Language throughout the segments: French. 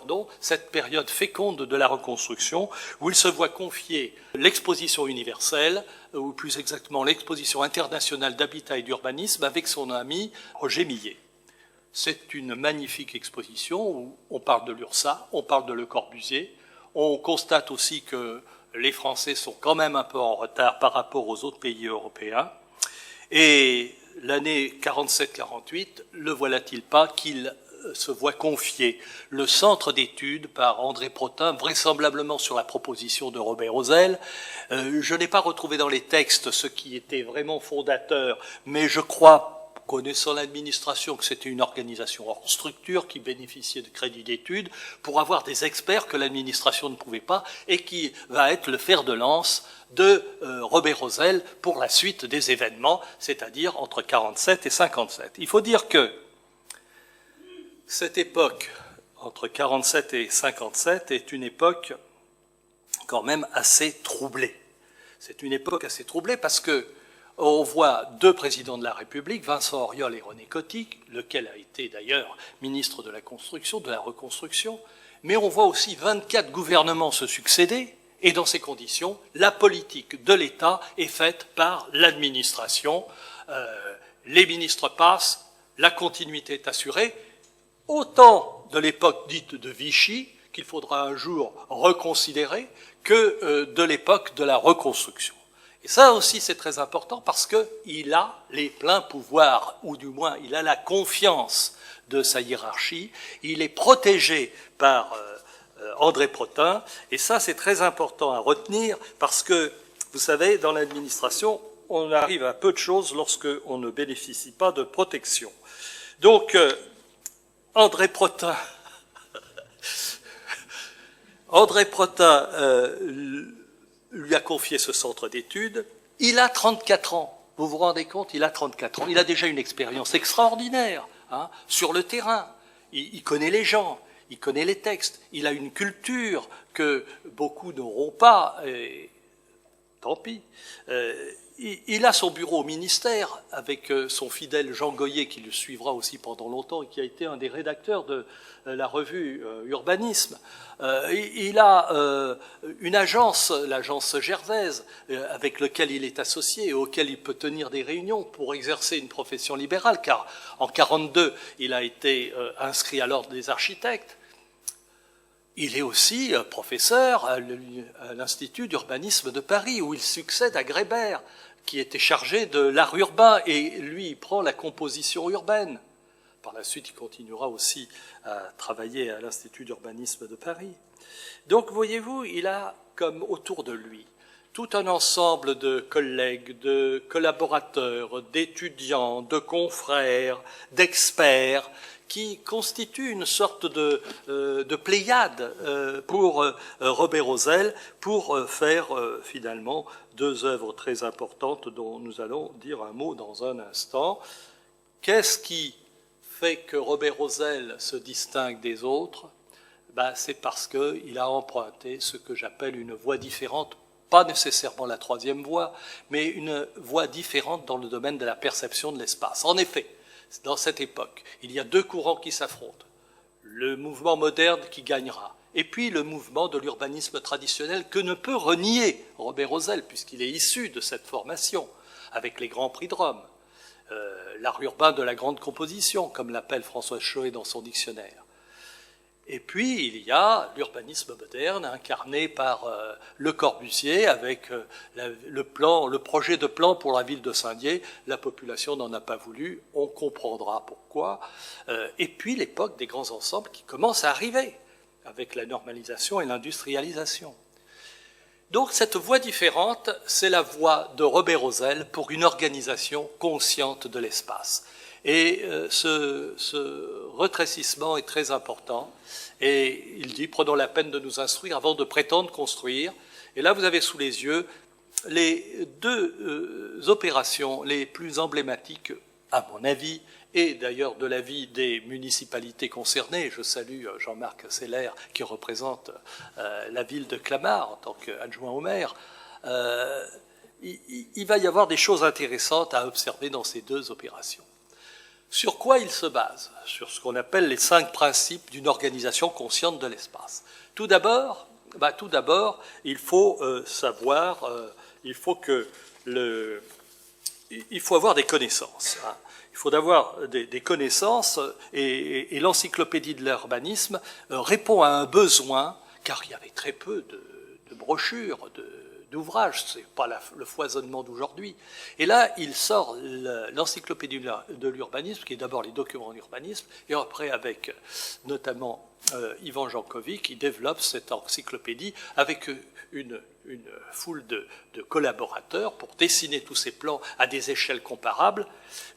pardon, cette période féconde de la reconstruction, où il se voit confier l'exposition universelle, ou plus exactement l'exposition internationale d'habitat et d'urbanisme, avec son ami Roger Millet. C'est une magnifique exposition où on parle de l'URSSAF, on parle de Le Corbusier, on constate aussi que les Français sont quand même un peu en retard par rapport aux autres pays européens. Et l'année 47-48, le voilà-t-il pas qu'il se voit confier le centre d'études par André Protin, vraisemblablement sur la proposition de Robert Ozell. Je n'ai pas retrouvé dans les textes ce qui était vraiment fondateur, mais je crois, connaissant l'administration, que c'était une organisation hors structure qui bénéficiait de crédits d'études pour avoir des experts que l'administration ne pouvait pas et qui va être le fer de lance de Robert Ozell pour la suite des événements, c'est-à-dire entre 47 et 57. Il faut dire que cette époque, entre 47 et 57, est une époque quand même assez troublée. C'est une époque assez troublée parce que on voit deux présidents de la République, Vincent Auriol et René Coty, lequel a été d'ailleurs ministre de la Construction, de la Reconstruction, mais on voit aussi 24 gouvernements se succéder, et dans ces conditions, la politique de l'État est faite par l'administration. Les ministres passent, la continuité est assurée, autant de l'époque dite de Vichy, qu'il faudra un jour reconsidérer, que de l'époque de la reconstruction. Et ça aussi, c'est très important parce qu'il a les pleins pouvoirs, ou du moins, il a la confiance de sa hiérarchie. Il est protégé par André Protin. Et ça, c'est très important à retenir parce que, vous savez, dans l'administration, on arrive à peu de choses lorsqu'on ne bénéficie pas de protection. Donc, André Protin lui a confié ce centre d'études. Il a 34 ans. Vous vous rendez compte, il a 34 ans. Il a déjà une expérience extraordinaire sur le terrain. Il connaît les gens, il connaît les textes. Il a une culture que beaucoup n'auront pas. Et tant pis. Il a son bureau au ministère avec son fidèle Jean Goyer qui le suivra aussi pendant longtemps et qui a été un des rédacteurs de la revue Urbanisme. Il a une agence, l'agence Gervaise, avec laquelle il est associé et auquel il peut tenir des réunions pour exercer une profession libérale, car en 1942, il a été inscrit à l'ordre des architectes. Il est aussi professeur à l'Institut d'urbanisme de Paris, où il succède à Grébert, qui était chargé de l'art urbain, et lui, il prend la composition urbaine. Par la suite, il continuera aussi à travailler à l'Institut d'urbanisme de Paris. Donc, voyez-vous, il a comme autour de lui tout un ensemble de collègues, de collaborateurs, d'étudiants, de confrères, d'experts, qui constitue une sorte de pléiade pour Robert Ozell, pour faire finalement deux œuvres très importantes dont nous allons dire un mot dans un instant. Qu'est-ce qui fait que Robert Ozell se distingue des autres? C'est parce qu'il a emprunté ce que j'appelle une voie différente, pas nécessairement la troisième voie, mais une voie différente dans le domaine de la perception de l'espace. En effet, dans cette époque, il y a deux courants qui s'affrontent. Le mouvement moderne qui gagnera, et puis le mouvement de l'urbanisme traditionnel que ne peut renier Robert Ozell, puisqu'il est issu de cette formation, avec les grands prix de Rome. L'art urbain de la grande composition, comme l'appelle François Choët dans son dictionnaire. Et puis, il y a l'urbanisme moderne, incarné par Le Corbusier, avec le projet de plan pour la ville de Saint-Dié. La population n'en a pas voulu, on comprendra pourquoi. Et puis, l'époque des grands ensembles qui commence à arriver, avec la normalisation et l'industrialisation. Donc, cette voie différente, c'est la voie de Robert Ozell pour une organisation consciente de l'espace. Et ce retrécissement est très important. Et il dit, prenons la peine de nous instruire avant de prétendre construire. Et là, vous avez sous les yeux les deux opérations les plus emblématiques, à mon avis, et d'ailleurs de l'avis des municipalités concernées. Je salue Jean-Marc Seller, qui représente la ville de Clamart en tant qu'adjoint au maire. Il va y avoir des choses intéressantes à observer dans ces deux opérations. Sur quoi il se base? Sur ce qu'on appelle les 5 principes d'une organisation consciente de l'espace. Tout d'abord, il faut savoir, il faut avoir des connaissances. Hein. Il faut avoir des connaissances et l'encyclopédie de l'urbanisme répond à un besoin, car il y avait très peu de brochures, d'ouvrages, c'est pas le foisonnement d'aujourd'hui. Et là, il sort l'encyclopédie de l'urbanisme, qui est d'abord les documents d'urbanisme, et après avec notamment Ivan Jankovic, qui développe cette encyclopédie avec une foule de collaborateurs pour dessiner tous ces plans à des échelles comparables.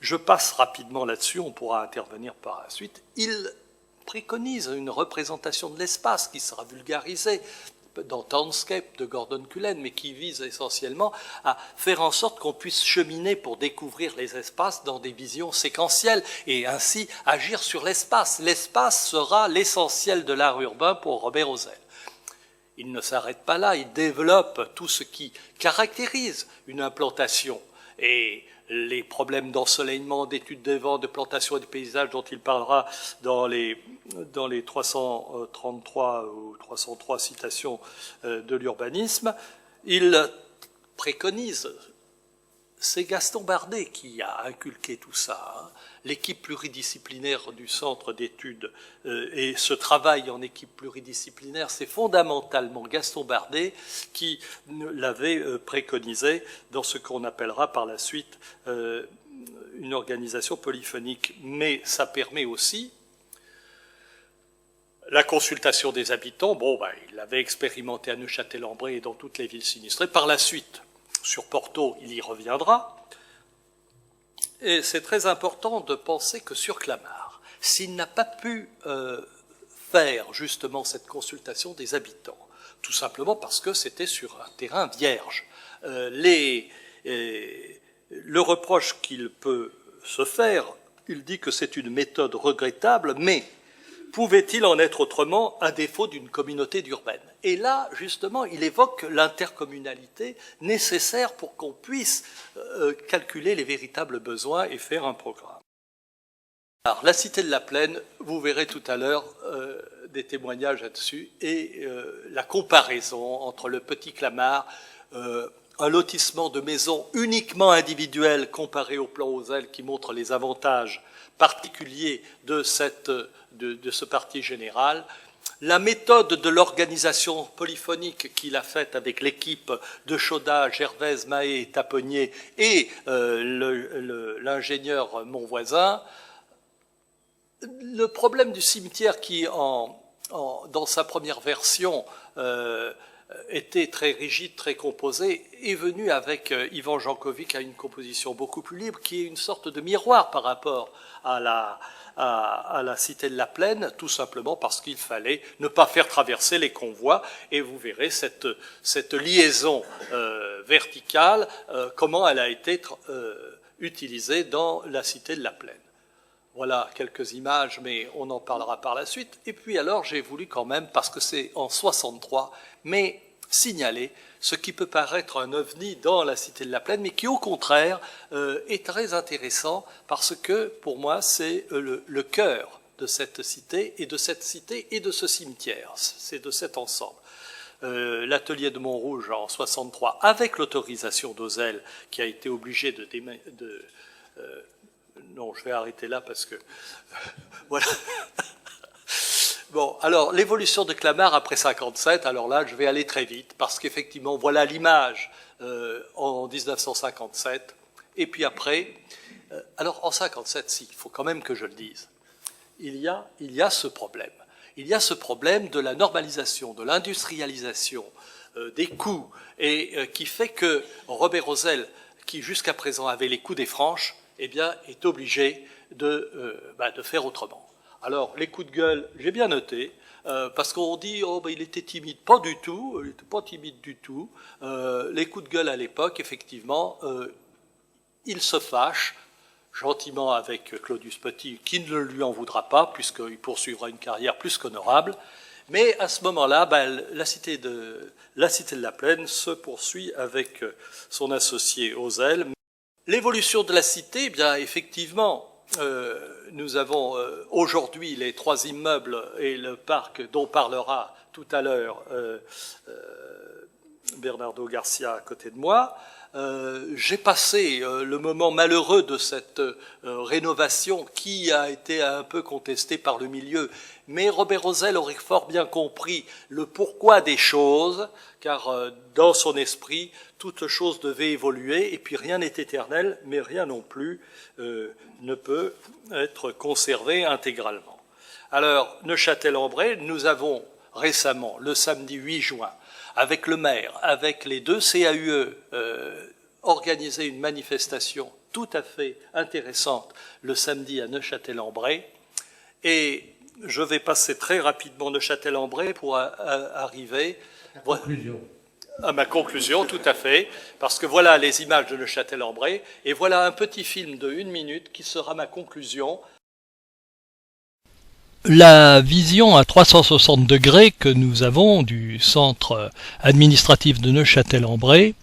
Je passe rapidement là-dessus, on pourra intervenir par la suite. Il préconise une représentation de l'espace qui sera vulgarisée dans Townscape de Gordon Cullen, mais qui vise essentiellement à faire en sorte qu'on puisse cheminer pour découvrir les espaces dans des visions séquentielles et ainsi agir sur l'espace. L'espace sera l'essentiel de l'art urbain pour Robert Ozell. Il ne s'arrête pas là, il développe tout ce qui caractérise une implantation et les problèmes d'ensoleillement, d'études des vents, de plantation et de paysage dont il parlera dans les 333 ou 303 citations de l'urbanisme. Il préconise, c'est Gaston Bardet qui a inculqué tout ça, hein. L'équipe pluridisciplinaire du centre d'études et ce travail en équipe pluridisciplinaire, c'est fondamentalement Gaston Bardet qui l'avait préconisé dans ce qu'on appellera par la suite une organisation polyphonique. Mais ça permet aussi la consultation des habitants. Il l'avait expérimenté à Neuchâtel-en-Bray et dans toutes les villes sinistrées. Par la suite, sur Porto, il y reviendra. Et c'est très important de penser que sur Clamart, s'il n'a pas pu faire justement cette consultation des habitants, tout simplement parce que c'était sur un terrain vierge, le reproche qu'il peut se faire, il dit que c'est une méthode regrettable, mais pouvait-il en être autrement à défaut d'une communauté urbaine? Et là, justement, il évoque l'intercommunalité nécessaire pour qu'on puisse calculer les véritables besoins et faire un programme. Alors, la Cité de la Plaine, vous verrez tout à l'heure des témoignages là-dessus, et la comparaison entre le Petit Clamart, un lotissement de maisons uniquement individuelles comparé au plan Ozell qui montre les avantages particuliers de ce parti général, la méthode de l'organisation polyphonique qu'il a faite avec l'équipe de Chaudat, Gervaise, Mahé et Taponnier et l'ingénieur Monvoisin, le problème du cimetière qui, dans sa première version, était très rigide, très composé, est venu avec Ivan Jankovic à une composition beaucoup plus libre, qui est une sorte de miroir par rapport à la Cité de la Plaine, tout simplement parce qu'il fallait ne pas faire traverser les convois, et vous verrez cette liaison verticale, comment elle a été utilisée dans la Cité de la Plaine. Voilà quelques images, mais on en parlera par la suite. Et puis alors, j'ai voulu quand même, parce que c'est en 63, mais signaler ce qui peut paraître un ovni dans la Cité de la Plaine, mais qui au contraire est très intéressant, parce que pour moi, c'est le cœur de cette cité et de ce cimetière. C'est de cet ensemble. L'atelier de Montrouge en 63, avec l'autorisation d'Ozell, qui a été obligé non, je vais arrêter là parce que... voilà. Bon, alors, l'évolution de Clamart après 57, alors là, je vais aller très vite, parce qu'effectivement, voilà l'image en 1957, et puis après... alors, en 57, si, il faut quand même que je le dise, il y a ce problème. Il y a ce problème de la normalisation, de l'industrialisation, des coûts, et qui fait que Robert Ozell, qui jusqu'à présent avait les coûts des franches, eh bien, est obligé de faire autrement. Alors, les coups de gueule, j'ai bien noté, parce qu'on dit il était timide. Pas du tout, il n'était pas timide du tout. Les coups de gueule à l'époque, effectivement, il se fâche gentiment avec Claudius Petit, qui ne lui en voudra pas, puisqu'il poursuivra une carrière plus qu'honorable. Mais à ce moment-là, la cité de la Plaine se poursuit avec son associé Ozell. L'évolution de la cité, eh bien effectivement, nous avons aujourd'hui les 3 immeubles et le parc dont parlera tout à l'heure Bernardo Garcia à côté de moi. J'ai passé le moment malheureux de cette rénovation qui a été un peu contestée par le milieu, mais Robert Rosel aurait fort bien compris le pourquoi des choses, car dans son esprit, toute chose devait évoluer, et puis rien n'est éternel, mais rien non plus ne peut être conservé intégralement. Alors, Neufchâtel-en-Bray, nous avons récemment, le samedi 8 juin, avec le maire, avec les 2 CAUE, organisé une manifestation tout à fait intéressante le samedi à Neufchâtel-en-Bray. Et je vais passer très rapidement Neufchâtel-en-Bray pour arriver à ma conclusion, tout à fait, parce que voilà les images de Neufchâtel-en-Bray, et voilà un petit film de 1 minute qui sera ma conclusion. La vision à 360 degrés que nous avons du centre administratif de Neufchâtel-en-Bray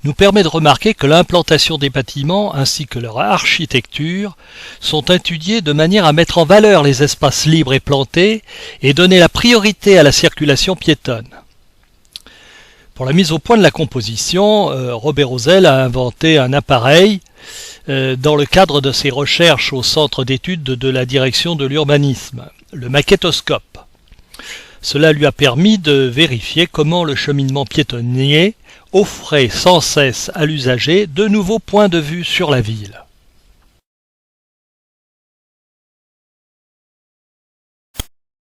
nous permet de remarquer que l'implantation des bâtiments ainsi que leur architecture sont étudiés de manière à mettre en valeur les espaces libres et plantés et donner la priorité à la circulation piétonne. Pour la mise au point de la composition, Robert Rosel a inventé un appareil dans le cadre de ses recherches au centre d'études de la direction de l'urbanisme, le maquettoscope. Cela lui a permis de vérifier comment le cheminement piétonnier offrait sans cesse à l'usager de nouveaux points de vue sur la ville.